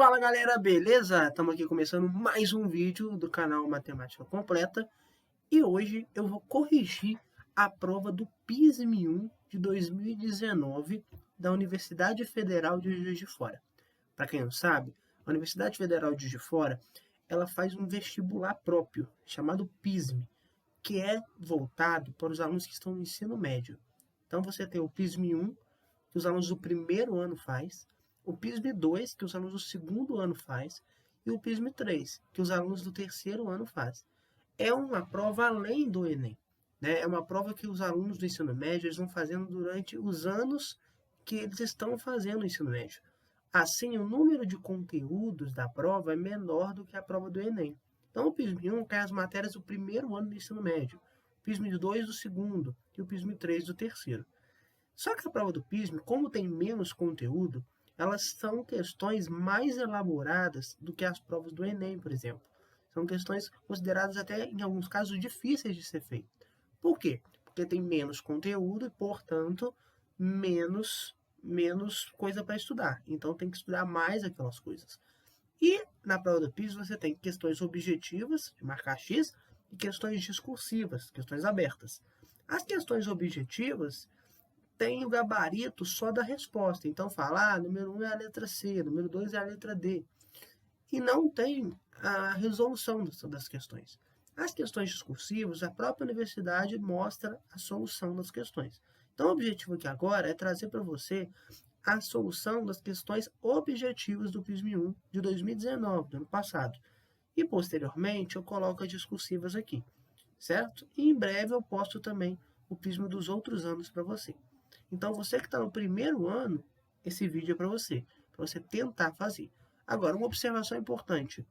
Fala galera, beleza? Estamos aqui começando mais um vídeo do canal Matemática Completa e hoje eu vou corrigir a prova do PISM-1 de 2019 da Universidade Federal de Juiz de Fora. Para quem não sabe, a Universidade Federal de Juiz de Fora ela faz um vestibular próprio chamado PISM, que é voltado para os alunos que estão no ensino médio. Então você tem o PISM-1, que os alunos do primeiro ano faz, o PISM-2, que os alunos do segundo ano faz, e o PISM-3, que os alunos do terceiro ano faz. É uma prova além do Enem, né? É uma prova que os alunos do ensino médio eles vão fazendo durante os anos que eles estão fazendo o ensino médio. Assim, o número de conteúdos da prova é menor do que a prova do Enem. Então, o PISM-1 cai as matérias do primeiro ano do ensino médio, o PISM-2 do segundo e o PISM-3 do terceiro. Só que a prova do PISM, como tem menos conteúdo, elas são questões mais elaboradas do que as provas do Enem, por exemplo. São questões consideradas até, em alguns casos, difíceis de ser feitas. Por quê? Porque tem menos conteúdo e, portanto, menos coisa para estudar. Então, tem que estudar mais aquelas coisas. E na prova do PISM você tem questões objetivas, de marcar X, e questões discursivas, questões abertas. As questões objetivas tem o gabarito só da resposta. Então fala, número 1 é a letra C, número 2 é a letra D. E não tem a resolução das questões. As questões discursivas, a própria universidade mostra a solução das questões. Então o objetivo aqui agora é trazer para você a solução das questões objetivas do PISM-1 de 2019, do ano passado. E posteriormente eu coloco as discursivas aqui, certo? E em breve eu posto também o PISM dos outros anos para você. Então, você que está no primeiro ano, esse vídeo é para você tentar fazer. Agora, uma observação importante.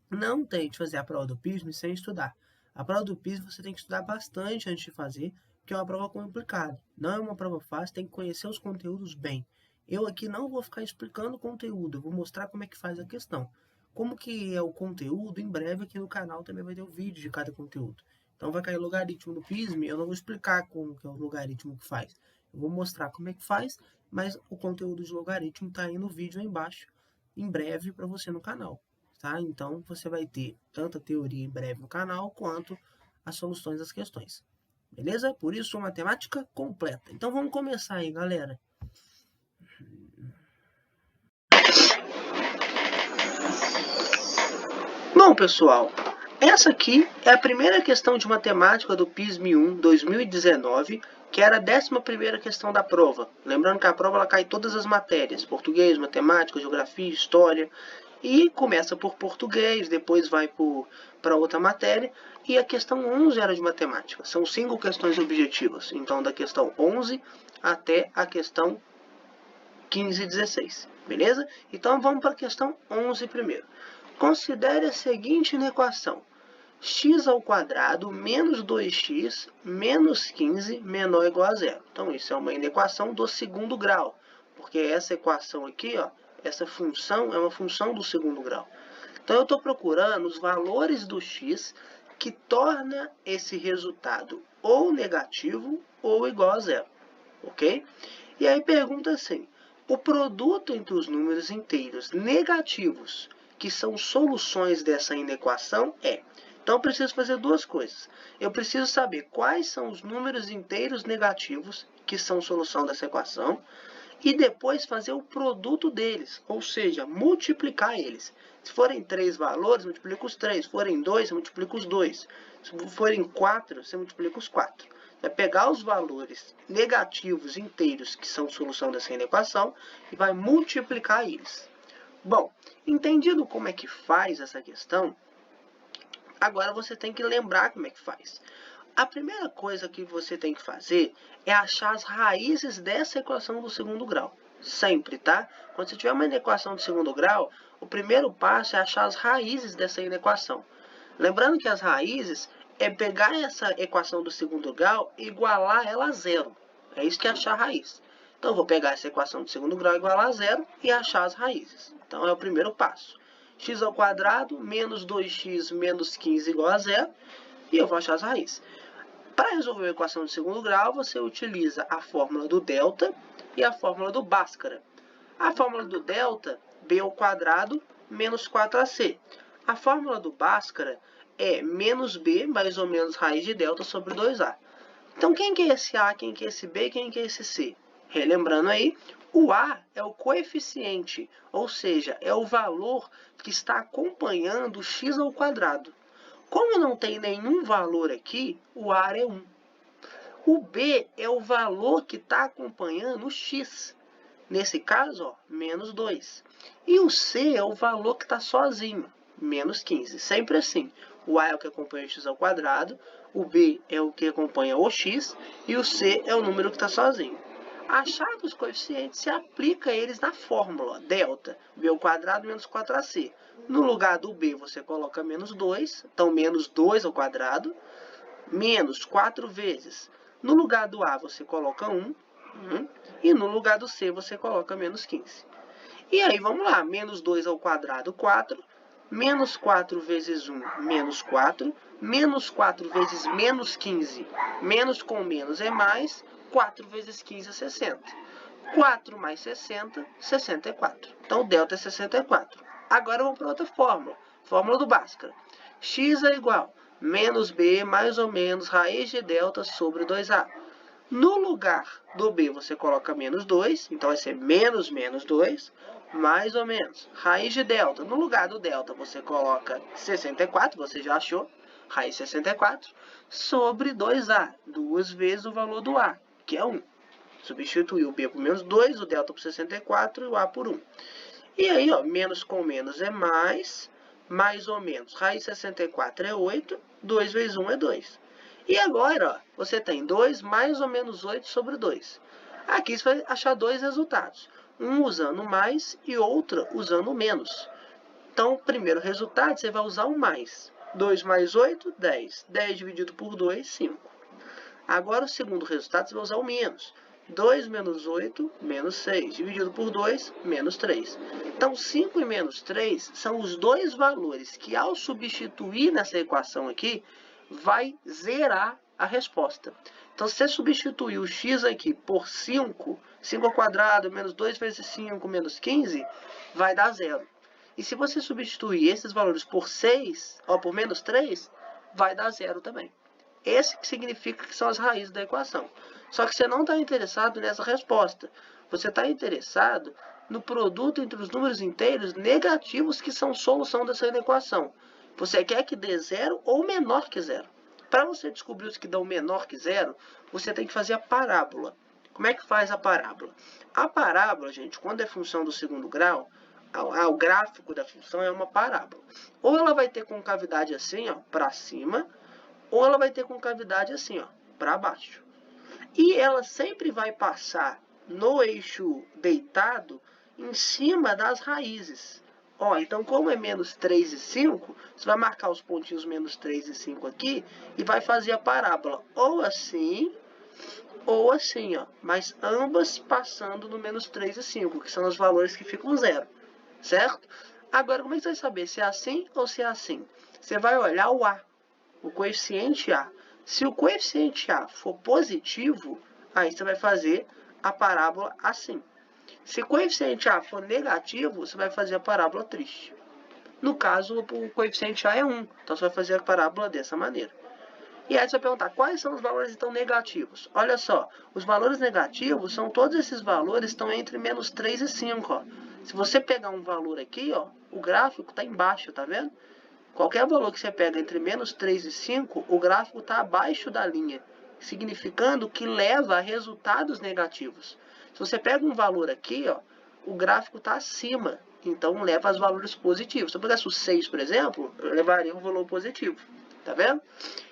Não tente fazer a prova do PISM sem estudar. A prova do PISM você tem que estudar bastante antes de fazer, porque é uma prova complicada. Não é uma prova fácil, tem que conhecer os conteúdos bem. Eu aqui não vou ficar explicando o conteúdo, eu vou mostrar como é que faz a questão. Como que é o conteúdo, em breve aqui no canal também vai ter o vídeo de cada conteúdo. Então vai cair o logaritmo do PISM, eu não vou explicar como que é o logaritmo que faz. Eu vou mostrar como é que faz, mas o conteúdo de logaritmo está aí no vídeo aí embaixo, em breve para você no canal. Tá? Então você vai ter tanto a teoria em breve no canal, quanto as soluções das questões. Beleza? Por isso, matemática completa. Então vamos começar aí, galera. Bom, pessoal, essa aqui é a primeira questão de matemática do PISM-1 2019, que era a 11ª questão da prova. Lembrando que a prova ela cai em todas as matérias, português, matemática, geografia, história, e começa por português, depois vai para outra matéria, e a questão 11 era de matemática. São 5 questões objetivas, então da questão 11 até a questão 15 e 16, beleza? Então vamos para a questão 11 primeiro. Considere a seguinte equação: x ao quadrado menos 2x menos 15 menor ou igual a zero. Então, isso é uma inequação do segundo grau, porque essa equação aqui, ó, essa função é uma função do segundo grau. Então, eu estou procurando os valores do x que torna esse resultado ou negativo ou igual a zero, ok? E aí pergunta assim, o produto entre os números inteiros negativos que são soluções dessa inequação é... Então, eu preciso fazer duas coisas. Eu preciso saber quais são os números inteiros negativos que são solução dessa equação e depois fazer o produto deles, ou seja, multiplicar eles. Se forem 3 valores, multiplica os 3. Se forem 2, você multiplica os 2. Se forem 4, você multiplica os 4. Vai pegar os valores negativos inteiros que são solução dessa equação e vai multiplicar eles. Bom, entendido como é que faz essa questão, agora você tem que lembrar como é que faz. A primeira coisa que você tem que fazer é achar as raízes dessa equação do segundo grau. Sempre, tá? Quando você tiver uma equação do segundo grau, o primeiro passo é achar as raízes dessa equação. Lembrando que as raízes é pegar essa equação do segundo grau e igualar ela a zero. É isso que é achar a raiz. Então, eu vou pegar essa equação do segundo grau igualar a zero e achar as raízes. Então, é o primeiro passo. X ao quadrado menos 2x menos 15 igual a zero. E eu vou achar as raízes. Para resolver a equação de segundo grau, você utiliza a fórmula do delta e a fórmula do Bhaskara. A fórmula do delta b ao quadrado menos 4ac. A fórmula do Bhaskara é menos b mais ou menos raiz de delta sobre 2a. Então, quem que é esse a, quem que é esse b, quem que é esse c? Relembrando aí, o a é o coeficiente, ou seja, é o valor que está acompanhando o x ao quadrado. Como não tem nenhum valor aqui, o a é 1. O b é o valor que está acompanhando o x. Nesse caso, ó, menos 2. E o c é o valor que está sozinho, menos 15. Sempre assim. O a é o que acompanha o x ao quadrado, o b é o que acompanha o x e o c é o número que está sozinho. Achados os coeficientes, se aplica eles na fórmula, delta, b ao quadrado menos 4ac. No lugar do b, você coloca menos 2, então menos 2 ao quadrado, menos 4 vezes. No lugar do a, você coloca 1, e no lugar do c, você coloca menos 15. E aí, vamos lá, menos 2 ao quadrado, 4, menos 4 vezes 1, menos 4, menos 4 vezes menos 15, menos com menos é mais, 4 vezes 15 é 60. 4 mais 60, 64. Então, o delta é 64. Agora, vamos para outra fórmula. Fórmula do Bhaskara. X é igual a menos b mais ou menos raiz de delta sobre 2a. No lugar do b, você coloca menos 2, então vai ser menos menos 2, mais ou menos. Raiz de delta. No lugar do delta, você coloca 64, você já achou, raiz 64, sobre 2a, 2 vezes o valor do a, que é 1. Substituir o b por menos 2, o delta por 64 e o a por 1. E aí, ó, menos com menos é mais ou menos. Raiz 64 é 8, 2 vezes 1 é 2. E agora, ó, você tem 2 mais ou menos 8 sobre 2. Aqui você vai achar dois resultados. Um usando mais e outro usando menos. Então, o primeiro resultado, você vai usar o mais. 2 mais 8, 10. 10 dividido por 2, 5. Agora, o segundo resultado, você vai usar o menos. 2 menos 8, menos 6. Dividido por 2, menos 3. Então, 5 e menos 3 são os dois valores que, ao substituir nessa equação aqui, vai zerar a resposta. Então, se você substituir o x aqui por 5, 5 ao quadrado menos 2 vezes 5 menos 15, vai dar zero. E se você substituir esses valores por 6, ou por menos 3, vai dar zero também. Esse que significa que são as raízes da equação. Só que você não está interessado nessa resposta. Você está interessado no produto entre os números inteiros negativos que são solução dessa equação. Você quer que dê zero ou menor que zero. Para você descobrir os que dão menor que zero, você tem que fazer a parábola. Como é que faz a parábola? A parábola, gente, quando é função do segundo grau, o gráfico da função é uma parábola. Ou ela vai ter concavidade assim, ó, para cima, ou ela vai ter concavidade assim, ó, para baixo. E ela sempre vai passar no eixo deitado em cima das raízes. Ó, então, como é menos 3 e 5, você vai marcar os pontinhos menos 3 e 5 aqui e vai fazer a parábola ou assim, ó, mas ambas passando no menos 3 e 5, que são os valores que ficam zero, certo? Agora, como é que você vai saber se é assim ou se é assim? Você vai olhar o A, o coeficiente A. Se o coeficiente A for positivo, aí você vai fazer a parábola assim. Se o coeficiente A for negativo, você vai fazer a parábola triste. No caso, o coeficiente A é 1, então você vai fazer a parábola dessa maneira. E aí você vai perguntar, quais são os valores então negativos? Olha só, os valores negativos são todos esses valores que estão entre menos 3 e 5. Ó. Se você pegar um valor aqui, ó, o gráfico está embaixo, tá vendo? Qualquer valor que você pega entre menos 3 e 5, o gráfico está abaixo da linha, significando que leva a resultados negativos. Se você pega um valor aqui, ó, o gráfico está acima, então leva a valores positivos. Se eu pegasse o 6, por exemplo, eu levaria um valor positivo. Tá vendo?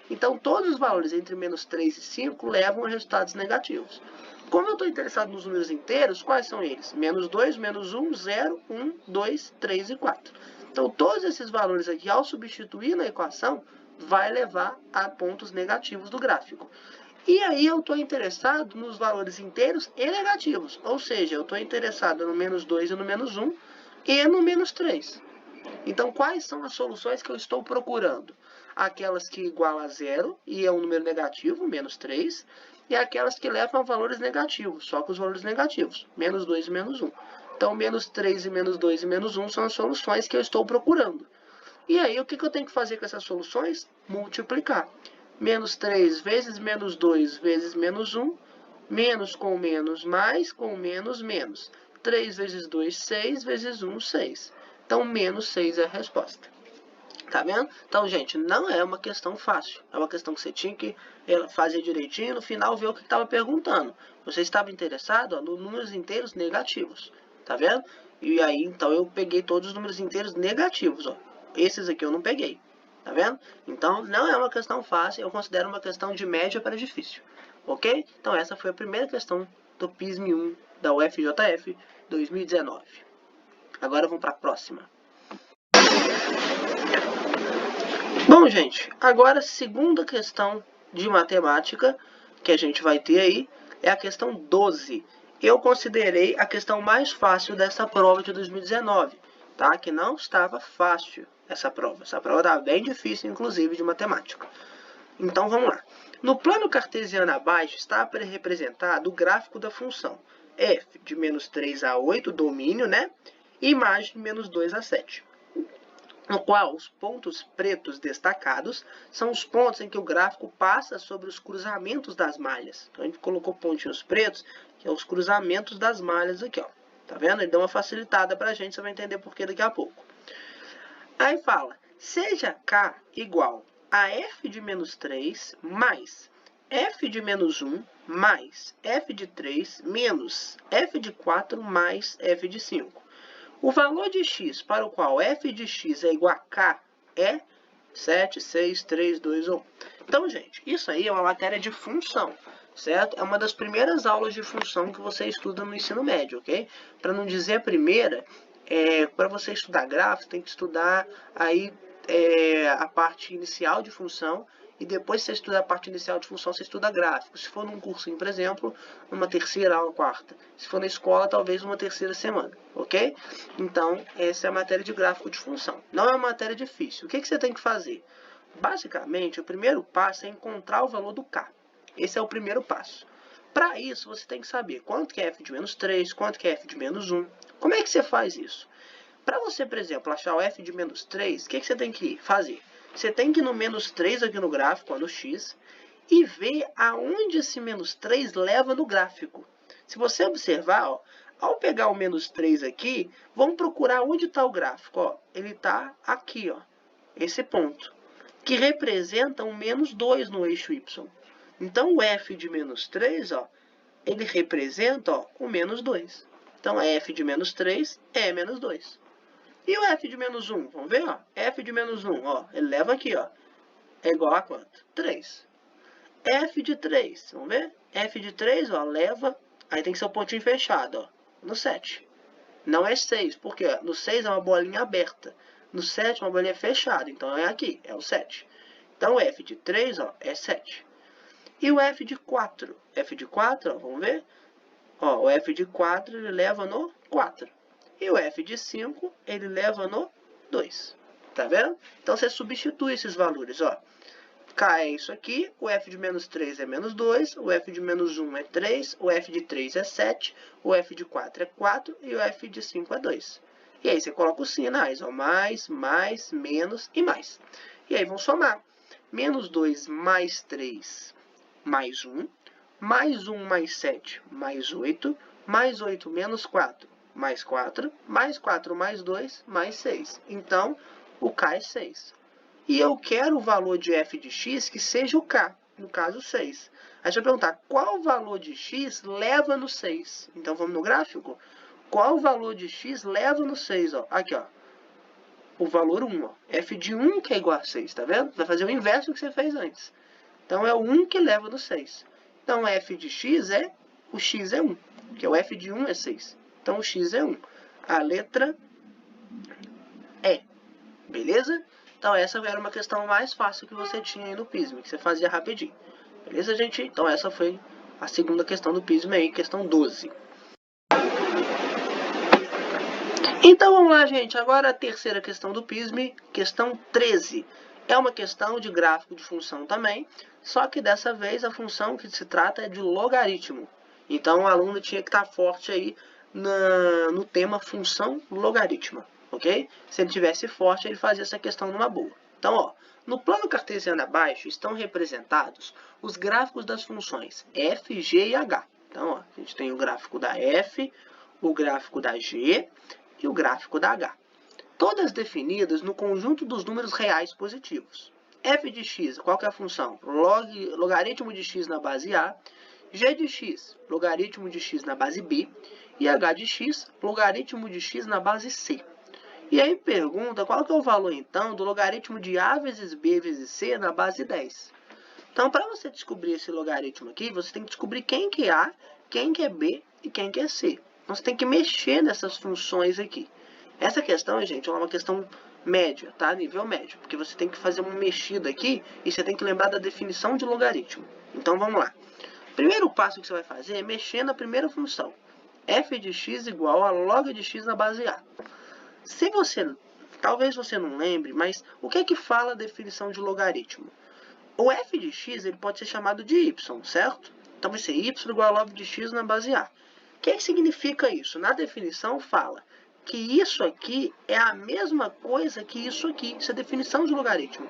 Então, todos os valores entre menos 3 e 5 levam a resultados negativos. Como eu estou interessado nos números inteiros, quais são eles? Menos 2, menos 1, 0, 1, 2, 3 e 4. Então, todos esses valores aqui, ao substituir na equação, vai levar a pontos negativos do gráfico. E aí eu estou interessado nos valores inteiros e negativos. Ou seja, eu estou interessado no menos 2 e no menos 1 e no menos 3. Então, quais são as soluções que eu estou procurando? Aquelas que igualam a zero e é um número negativo, menos 3, e aquelas que levam a valores negativos, só com os valores negativos, menos 2 e menos 1. Então, menos 3 e menos 2 e menos 1 são as soluções que eu estou procurando. E aí, o que eu tenho que fazer com essas soluções? Multiplicar. Menos 3 vezes menos 2 vezes menos 1, menos com menos, mais com menos, menos. 3 vezes 2, 6, vezes 1, 6. Então, menos 6 é a resposta. Tá vendo? Então, gente, não é uma questão fácil. É uma questão que você tinha que fazer direitinho, no final ver o que estava perguntando. Você estava interessado nos números inteiros negativos. Tá vendo? E aí, então, eu peguei todos os números inteiros negativos, ó. Esses aqui eu não peguei. Tá vendo? Então, não é uma questão fácil. Eu considero uma questão de média para difícil. Ok? Então, essa foi a primeira questão do PISM 1 da UFJF 2019. Agora vamos para a próxima. Bom, gente, agora a segunda questão de matemática que a gente vai ter aí é a questão 12. Eu considerei a questão mais fácil dessa prova de 2019, tá? Que não estava fácil essa prova. Essa prova estava bem difícil, inclusive, de matemática. Então, vamos lá. No plano cartesiano abaixo está representado o gráfico da função f de menos 3 a 8, domínio, né? E imagem menos 2 a 7. No qual os pontos pretos destacados são os pontos em que o gráfico passa sobre os cruzamentos das malhas. Então, a gente colocou pontinhos pretos, que é os cruzamentos das malhas aqui, ó. Tá vendo? Ele deu uma facilitada pra gente, você vai entender por que daqui a pouco. Aí fala, seja K igual a f de menos 3 mais f de menos 1 mais f de 3 menos f de 4 mais f de 5. O valor de x para o qual f de x é igual a k é 7, 6, 3, 2, 1. Então, gente, isso aí é uma matéria de função, certo? É uma das primeiras aulas de função que você estuda no ensino médio, ok? Para não dizer a primeira, para você estudar gráfico, tem que estudar aí a parte inicial de função, e depois que você estuda a parte inicial de função, você estuda gráfico. Se for num cursinho, por exemplo, numa terceira aula, quarta. Se for na escola, talvez numa terceira semana, ok? Então, essa é a matéria de gráfico de função. Não é uma matéria difícil. O que você tem que fazer? Basicamente, o primeiro passo é encontrar o valor do K. Esse é o primeiro passo. Para isso, você tem que saber quanto que é f de menos 3, quanto que é f de menos 1. Como é que você faz isso? Para você, por exemplo, achar o f de menos 3, o que você tem que fazer? Você tem que ir no menos 3 aqui no gráfico, ó, no x, e ver aonde esse menos 3 leva no gráfico. Se você observar, ó, ao pegar o menos 3 aqui, vamos procurar onde está o gráfico. Ó. Ele está aqui, ó, esse ponto, que representa um menos 2 no eixo y. Então, o f de menos 3, ó, ele representa ó, o menos 2. Então, f de menos 3 é menos 2. E o f de menos 1? Vamos ver, ó. F de menos 1, ó. Ele leva aqui, ó. É igual a quanto? 3. F de 3, vamos ver? F de 3, ó, leva... Aí tem que ser o pontinho fechado, ó. No 7. Não é 6, porque no 6 é uma bolinha aberta. No 7 é uma bolinha fechada. Então, é aqui, é o 7. Então, o F de 3, ó, é 7. E o F de 4? F de 4, ó, vamos ver? Ó, o F de 4, ele leva no 4. E o f de 5, ele leva no 2. Tá vendo? Então, você substitui esses valores. Ó. K é isso aqui, o f de menos 3 é menos 2, o f de menos 1 é 3, o f de 3 é 7, o f de 4 é 4 e o f de 5 é 2. E aí, você coloca os sinais, ó, mais, menos e mais. E aí, vão somar. Menos 2 mais 3 mais 1, mais 1 mais 7 mais 8, mais 8 menos 4. Mais 4 mais 2, mais 6. Então, o K é 6. E eu quero o valor de f de x que seja o K, no caso 6. Aí você vai perguntar, qual valor de x leva no 6? Então, vamos no gráfico? Qual valor de x leva no 6? Ó? Aqui, ó. O valor 1. Ó. F de 1 que é igual a 6, tá vendo? Vai fazer o inverso do que você fez antes. Então, é o 1 que leva no 6. Então, f de x o x é 1, que o f de 1 é 6. Então, o x é 1. A letra E. Beleza? Então, essa era uma questão mais fácil que você tinha aí no PISM, que você fazia rapidinho. Beleza, gente? Então, essa foi a segunda questão do PISM aí, questão 12. Então, vamos lá, gente. Agora, a terceira questão do PISM, questão 13. É uma questão de gráfico de função também, só que dessa vez a função que se trata é de logaritmo. Então, o aluno tinha que estar forte aí no tema função logarítmica, ok? Se ele tivesse forte, ele fazia essa questão numa boa. Então, ó, no plano cartesiano abaixo estão representados os gráficos das funções f, g e h. Então, ó, a gente tem o gráfico da f, o gráfico da g e o gráfico da h. Todas definidas no conjunto dos números reais positivos. F de x, qual que é a função? Logaritmo de x na base A, g de x, logaritmo de x na base B, e h de x, logaritmo de x na base C. E aí pergunta qual que é o valor, então, do logaritmo de a vezes b vezes c na base 10. Então, para você descobrir esse logaritmo aqui, você tem que descobrir quem que é a, quem que é b e quem que é c. Então, você tem que mexer nessas funções aqui. Essa questão, gente, é uma questão média, tá? Nível médio, porque você tem que fazer uma mexida aqui e você tem que lembrar da definição de logaritmo. Então, vamos lá. Primeiro passo que você vai fazer é mexer na primeira função. F de x igual a log de x na base A. Se você, talvez você não lembre, mas o que é que fala a definição de logaritmo? O f de x ele pode ser chamado de y, certo? Então vai ser y igual a log de x na base A. O que significa isso? Na definição fala que isso aqui é a mesma coisa que isso aqui. Isso é a definição de logaritmo.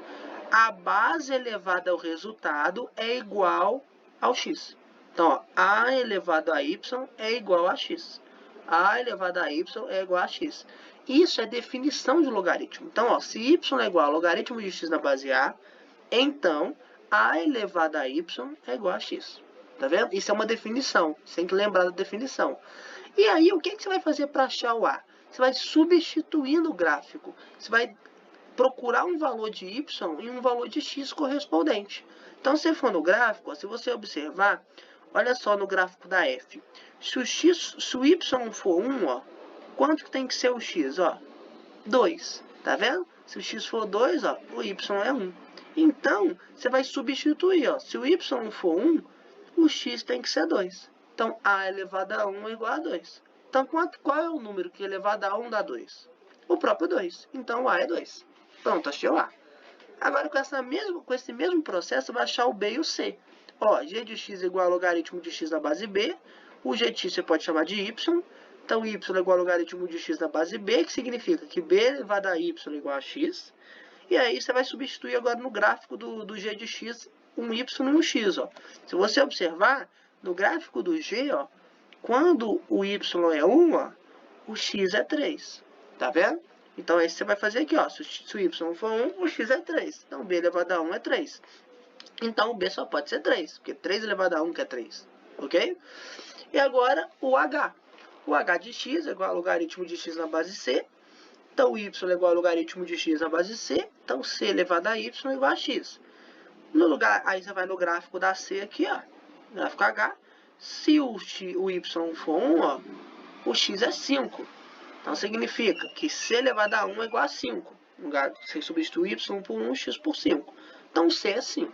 A base elevada ao resultado é igual ao x. Então, ó, a elevado a y é igual a x. A elevado a y é igual a x. Isso é definição de logaritmo. Então, ó, se y é igual a logaritmo de x na base A, então a elevado a y é igual a x. Tá vendo? Isso é uma definição. Você tem que lembrar da definição. E aí, o que você vai fazer para achar o a? Você vai substituir no gráfico. Você vai procurar um valor de y e um valor de x correspondente. Então, se for no gráfico, ó, se você observar, olha só no gráfico da f. Se o y for 1, ó, quanto que tem que ser o x? Ó? 2. Tá vendo? Se o x for 2, ó, o y é 1. Então, você vai substituir. Ó. Se o y for 1, o x tem que ser 2. Então, a elevado a 1 é igual a 2. Então, qual é o número que elevado a 1 dá 2? O próprio 2. Então, o a é 2. Pronto, achei o a. Agora, com esse mesmo processo, vai achar o b e o c. Ó, g de x é igual a logaritmo de x na base b. O g de x você pode chamar de y. Então, y é igual a logaritmo de x na base b, que significa que b elevado a y é igual a x. E aí, você vai substituir agora no gráfico do g de x um y e um x. Ó. Se você observar, no gráfico do g, ó, quando o y é 1, ó, o x é 3. Tá vendo? Então, aí você vai fazer aqui, ó. Se o y for 1, o x é 3. Então, b elevado a 1 é 3. Então, o b só pode ser 3, porque 3 elevado a 1 que é 3. Ok? E agora, o h. O h de x é igual a logaritmo de x na base c. Então, o y é igual a logaritmo de x na base c. Então, c elevado a y é igual a x. No lugar, aí você vai no gráfico da c aqui, ó. Gráfico h. Se o y for 1, ó, o x é 5. Então, significa que c elevado a 1 é igual a 5. No lugar, você substitui y por 1, x por 5. Então, c é 5.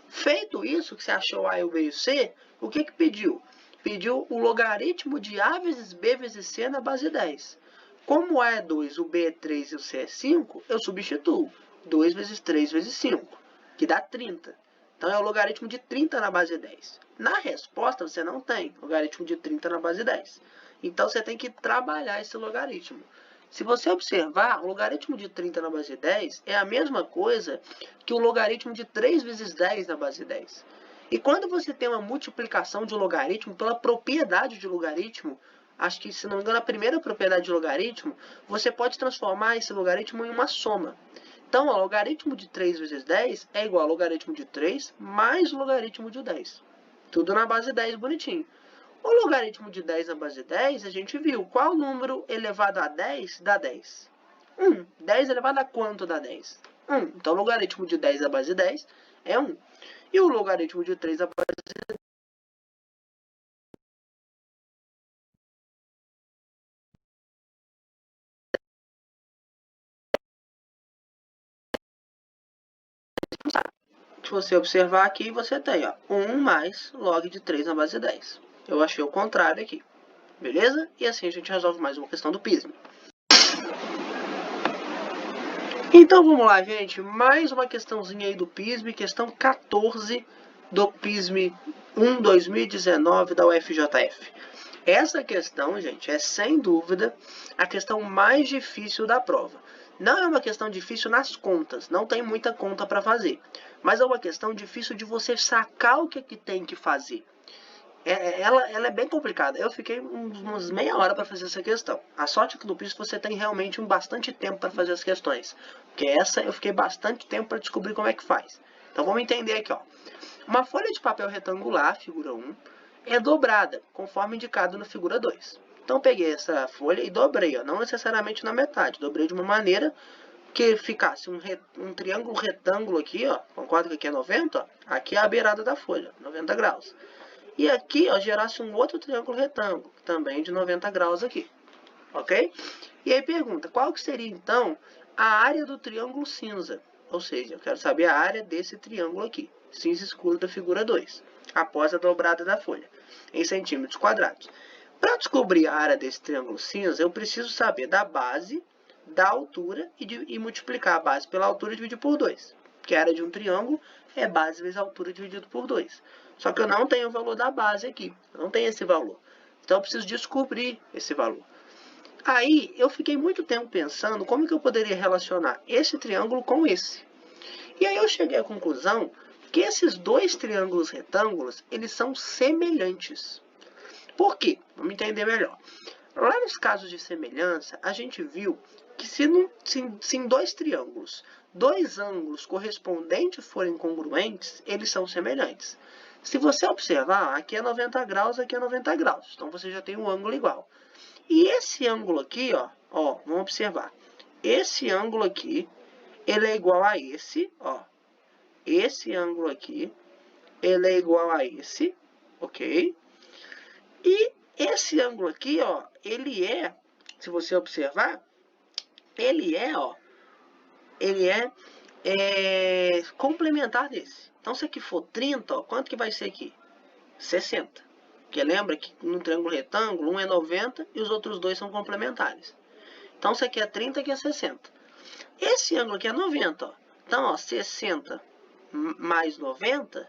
Feito isso, que você achou a e o b e o c, o que pediu? Pediu o logaritmo de a vezes b vezes c na base 10. Como o a é 2, o b é 3 e o c é 5, eu substituo. 2 vezes 3 vezes 5, que dá 30. Então, é o logaritmo de 30 na base 10. Na resposta, você não tem logaritmo de 30 na base 10. Então, você tem que trabalhar esse logaritmo. Se você observar, o logaritmo de 30 na base 10 é a mesma coisa que o logaritmo de 3 vezes 10 na base 10. E quando você tem uma multiplicação de logaritmo pela propriedade de logaritmo, acho que, se não me engano, a primeira propriedade de logaritmo, você pode transformar esse logaritmo em uma soma. Então, o logaritmo de 3 vezes 10 é igual ao logaritmo de 3 mais o logaritmo de 10. Tudo na base 10, bonitinho. O logaritmo de 10 na base 10, a gente viu. Qual número elevado a 10 dá 10? 1. 10 elevado a quanto dá 10? 1. Então, o logaritmo de 10 na base 10 é 1. E o logaritmo de 3 na base 10 se você observar aqui, você tem ó, 1 mais log de 3 na base 10. Eu achei o contrário aqui. Beleza? E assim a gente resolve mais uma questão do PISM. Então vamos lá, gente. Mais uma questãozinha aí do PISM. Questão 14 do PISM 1 2019 da UFJF. Essa questão, gente, é sem dúvida a questão mais difícil da prova. Não é uma questão difícil nas contas, não tem muita conta para fazer. Mas é uma questão difícil de você sacar o que tem que fazer. Ela é bem complicada. Eu fiquei umas meia hora para fazer essa questão. A sorte aqui do PIS é que você tem realmente bastante tempo para fazer as questões. Porque essa eu fiquei bastante tempo para descobrir como é que faz. Então vamos entender aqui, ó. Uma folha de papel retangular, figura 1, é dobrada, conforme indicado na figura 2. Então peguei essa folha e dobrei, ó, não necessariamente na metade. Dobrei de uma maneira que ficasse um triângulo retângulo aqui, ó. Concorda que aqui é 90? Ó, aqui é a beirada da folha, 90 graus. E aqui, ó, gerasse um outro triângulo retângulo, também de 90 graus aqui. Ok? E aí pergunta, qual que seria, então, a área do triângulo cinza? Ou seja, eu quero saber a área desse triângulo aqui, cinza escuro da figura 2, após a dobrada da folha, em centímetros quadrados. Para descobrir a área desse triângulo cinza, eu preciso saber da base, da altura e multiplicar a base pela altura e dividir por 2. Porque a área de um triângulo é base vezes a altura dividido por 2. Só que eu não tenho o valor da base aqui. Eu não tenho esse valor. Então eu preciso descobrir esse valor. Aí eu fiquei muito tempo pensando como que eu poderia relacionar esse triângulo com esse. E aí eu cheguei à conclusão que esses dois triângulos retângulos, eles são semelhantes. Por quê? Vamos entender melhor. Lá nos casos de semelhança, a gente viu que se em dois triângulos, dois ângulos correspondentes forem congruentes, eles são semelhantes. Se você observar, aqui é 90 graus, aqui é 90 graus. Então, você já tem um ângulo igual. E esse ângulo aqui, ó, vamos observar. Esse ângulo aqui, ele é igual a esse, ó. Esse ângulo aqui, ele é igual a esse, ok? E esse ângulo aqui, ó, ele é, se você observar, ele é complementar desse. Então, se aqui for 30, ó, quanto que vai ser aqui? 60. Porque lembra que no triângulo retângulo, um é 90 e os outros dois são complementares. Então, se aqui é 30, aqui é 60. Esse ângulo aqui é 90, ó. Então, ó, 60 mais 90,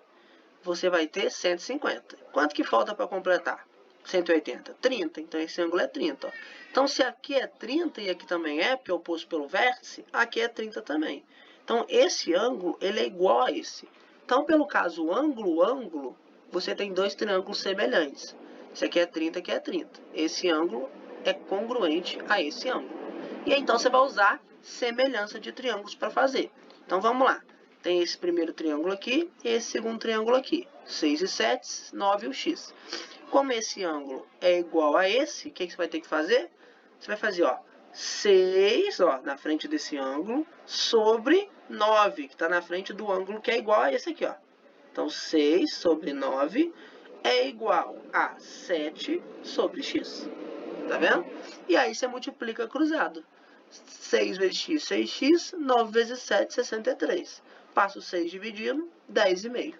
você vai ter 150. Quanto que falta para completar? 180. 30. Então, esse ângulo é 30. Ó. Então, se aqui é 30 e aqui também é, porque é oposto pelo vértice, aqui é 30 também. Então, esse ângulo, ele é igual a esse. Então, pelo caso ângulo, você tem dois triângulos semelhantes. Esse aqui é 30, aqui é 30. Esse ângulo é congruente a esse ângulo. E aí, então, você vai usar semelhança de triângulos para fazer. Então, vamos lá. Tem esse primeiro triângulo aqui e esse segundo triângulo aqui. 6 e 7, 9 e o x. Como esse ângulo é igual a esse, o que você vai ter que fazer? Você vai fazer, ó, 6, ó, na frente desse ângulo, sobre 9, que está na frente do ângulo que é igual a esse aqui, ó. Então, 6 sobre 9 é igual a 7 sobre x. Tá vendo? E aí você multiplica cruzado. 6 vezes x, 6x, 9 vezes 7, 63. Passa o 6 dividindo, 10,5.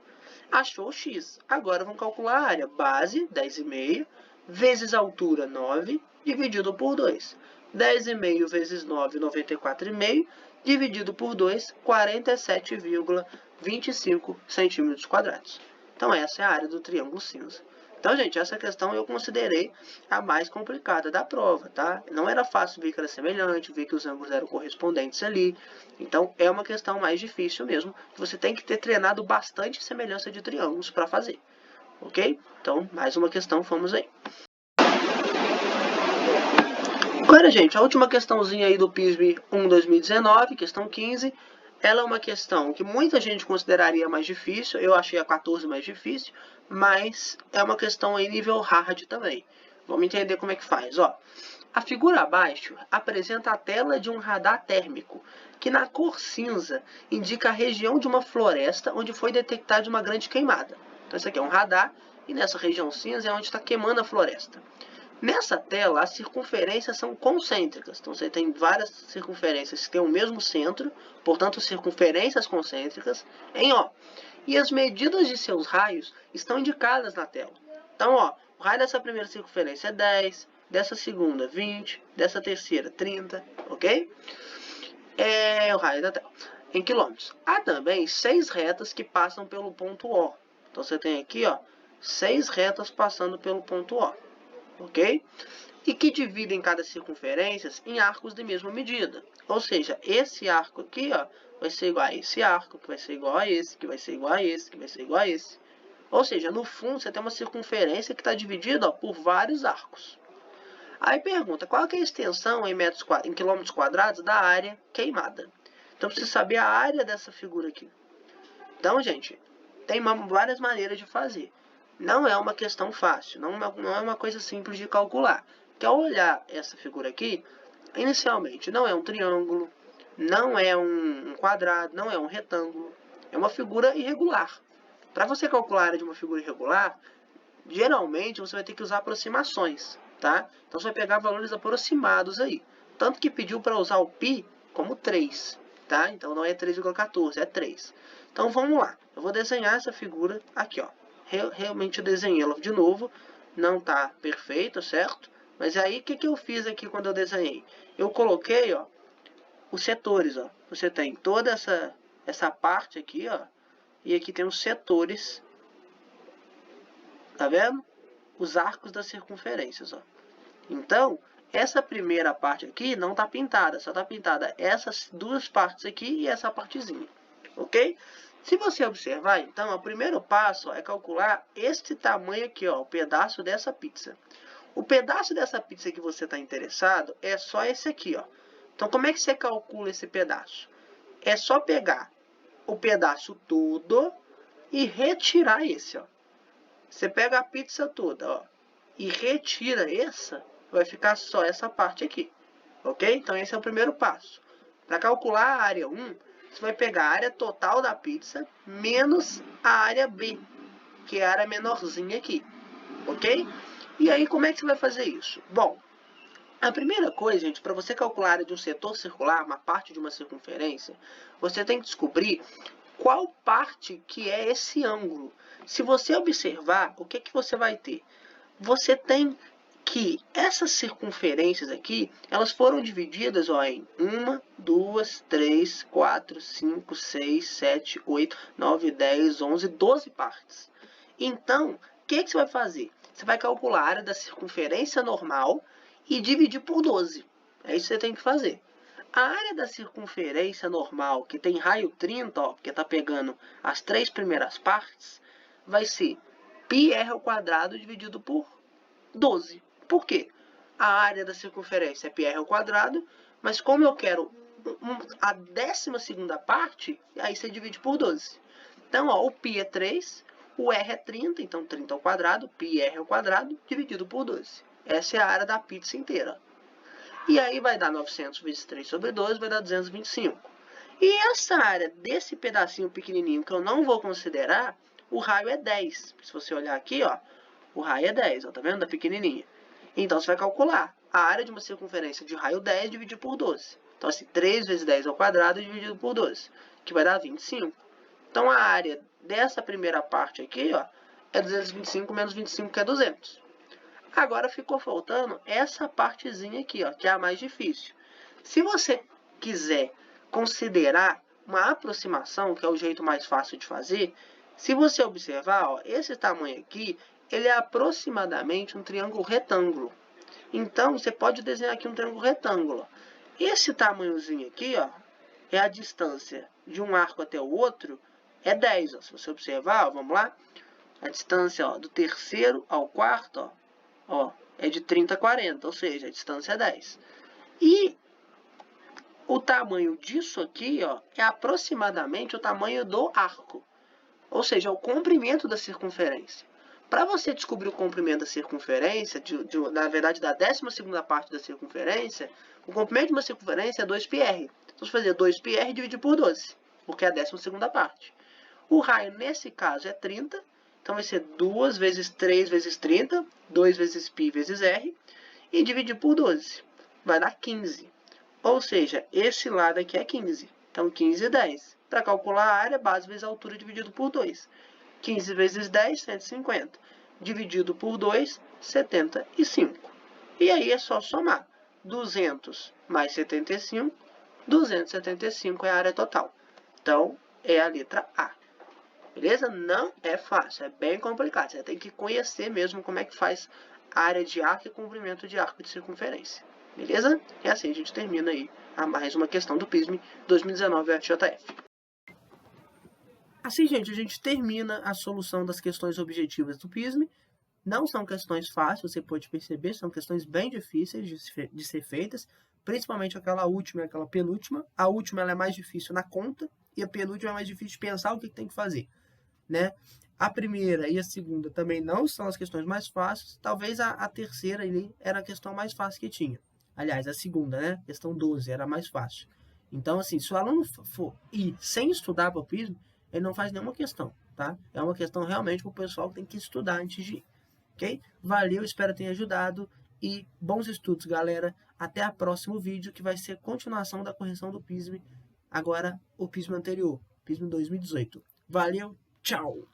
Achou o x. Agora vamos calcular a área. Base, 10,5, vezes altura, 9, dividido por 2. 10,5 vezes 9, 94,5, dividido por 2, 47,25 centímetros quadrados. Então, essa é a área do triângulo cinza. Então, gente, essa questão eu considerei a mais complicada da prova, tá? Não era fácil ver que era semelhante, ver que os ângulos eram correspondentes ali. Então, é uma questão mais difícil mesmo. Você tem que ter treinado bastante semelhança de triângulos para fazer, ok? Então, mais uma questão, vamos aí. Agora, gente, a última questãozinha aí do PISB 1 2019, questão 15. Ela é uma questão que muita gente consideraria mais difícil, eu achei a 14 mais difícil, mas é uma questão em nível hard também. Vamos entender como é que faz. Ó, a figura abaixo apresenta a tela de um radar térmico, que na cor cinza indica a região de uma floresta onde foi detectada uma grande queimada. Então, isso aqui é um radar, e nessa região cinza é onde está queimando a floresta. Nessa tela, as circunferências são concêntricas. Então, você tem várias circunferências que têm o mesmo centro, portanto, circunferências concêntricas em O. E as medidas de seus raios estão indicadas na tela. Então, ó, o raio dessa primeira circunferência é 10, dessa segunda 20, dessa terceira 30, ok? É o raio da tela, em quilômetros. Há também 6 retas que passam pelo ponto O. Então, você tem aqui, ó, 6 retas passando pelo ponto O. ok? E que dividem cada circunferência em arcos de mesma medida. Ou seja, esse arco aqui, ó, vai ser igual a esse arco, que vai ser igual a esse, que vai ser igual a esse, que vai ser igual a esse. Ou seja, no fundo você tem uma circunferência que está dividida, ó, por vários arcos. Aí pergunta, qual que é a extensão em quilômetros quadrados da área queimada? Então precisa saber a área dessa figura aqui. Então, gente, tem várias maneiras de fazer. Não é uma questão fácil, não é uma coisa simples de calcular. Que ao olhar essa figura aqui, inicialmente não é um triângulo, não é um quadrado, não é um retângulo. É uma figura irregular. Para você calcular a área de uma figura irregular, geralmente você vai ter que usar aproximações, tá? Então você vai pegar valores aproximados aí. Tanto que pediu para usar o π como 3, tá? Então não é 3,14, é 3. Então vamos lá. Eu vou desenhar essa figura aqui, ó. Realmente eu desenhei ela de novo. Não tá perfeito, certo? Mas aí o que eu fiz aqui quando eu desenhei? Eu coloquei, ó, os setores, ó. Você tem toda essa parte aqui, ó. E aqui tem os setores. Tá vendo? Os arcos das circunferências, ó. Então, essa primeira parte aqui não está pintada, só está pintada essas duas partes aqui e essa partezinha, ok? Se você observar, então, o primeiro passo ó, é calcular este tamanho aqui, ó, o pedaço dessa pizza. O pedaço dessa pizza que você está interessado é só esse aqui, ó. Então, como é que você calcula esse pedaço? É só pegar o pedaço todo e retirar esse, ó. Você pega a pizza toda, ó, e retira essa, vai ficar só essa parte aqui, ok? Então esse é o primeiro passo. Para calcular a área 1, você vai pegar a área total da pizza menos a área B, que é a área menorzinha aqui, ok? E aí como é que você vai fazer isso? Bom, a primeira coisa, gente, para você calcular a área de um setor circular, uma parte de uma circunferência, você tem que descobrir qual parte que é esse ângulo. Se você observar, o que você vai ter? Você tem que essas circunferências aqui, elas foram divididas ó, em 1, 2, 3, 4, 5, 6, 7, 8, 9, 10, 11, 12 partes. Então, o que você vai fazer? Você vai calcular a área da circunferência normal e dividir por 12. É isso que você tem que fazer. A área da circunferência normal, que tem raio 30, ó, porque está pegando as três primeiras partes, vai ser πr ao quadrado dividido por 12. Por quê? A área da circunferência é πr ao quadrado, mas como eu quero a 12ª parte, aí você divide por 12. Então, ó, o π é 3, o r é 30, então 30 ao quadrado, πr ao quadrado, dividido por 12. Essa é a área da pizza inteira. E aí vai dar 900 vezes 3 sobre 12, vai dar 225. E essa área desse pedacinho pequenininho que eu não vou considerar, o raio é 10. Se você olhar aqui, ó, o raio é 10, ó, tá vendo? Da pequenininha. Então, você vai calcular a área de uma circunferência de raio 10 dividido por 12. Então, assim, 3 vezes 10 ao quadrado dividido por 12, que vai dar 25. Então, a área dessa primeira parte aqui, ó, é 225 menos 25, que é 200. Agora ficou faltando essa partezinha aqui, ó, que é a mais difícil. Se você quiser considerar uma aproximação, que é o jeito mais fácil de fazer, se você observar, ó, esse tamanho aqui, ele é aproximadamente um triângulo retângulo. Então, você pode desenhar aqui um triângulo retângulo. Esse tamanhozinho aqui, ó, é a distância de um arco até o outro, é 10. Ó. Se você observar, ó, vamos lá, a distância ó, do terceiro ao quarto, ó, é de 30 a 40, ou seja, a distância é 10. E o tamanho disso aqui ó, é aproximadamente o tamanho do arco, ou seja, o comprimento da circunferência. Para você descobrir o comprimento da circunferência, na verdade da 12ª parte da circunferência, o comprimento de uma circunferência é 2πr. Então, você fazer 2πr dividido por 12, porque é a 12ª parte. O raio, nesse caso, é 30, então vai ser 2 vezes 3 vezes 30, 2 vezes π vezes r, e dividir por 12. Vai dar 15. Ou seja, esse lado aqui é 15. Então, 15 e 10. Para calcular a área, base vezes a altura dividido por 2. 15 vezes 10, 150. Dividido por 2, 75. E aí é só somar. 200 mais 75, 275 é a área total. Então, é a letra A. Beleza? Não é fácil, é bem complicado. Você tem que conhecer mesmo como é que faz área de arco e comprimento de arco de circunferência. Beleza? E assim a gente termina aí a mais uma questão do PISM 2019 FJF. Assim, gente, a gente termina a solução das questões objetivas do PISM. Não são questões fáceis, você pode perceber, são questões bem difíceis de ser feitas, principalmente aquela última e aquela penúltima. A última ela é mais difícil na conta e a penúltima é mais difícil de pensar o que tem que fazer, né? A primeira e a segunda também não são as questões mais fáceis, talvez a terceira ali era a questão mais fácil que tinha. Aliás, a segunda, né? Questão 12 era a mais fácil. Então, assim, se o aluno for ir sem estudar para o PISM, ele não faz nenhuma questão, tá? É uma questão realmente para o pessoal que tem que estudar antes de ir, ok? Valeu, espero ter ajudado e bons estudos, galera. Até o próximo vídeo, que vai ser a continuação da correção do PISM, agora o PISM anterior, PISM 2018. Valeu, tchau!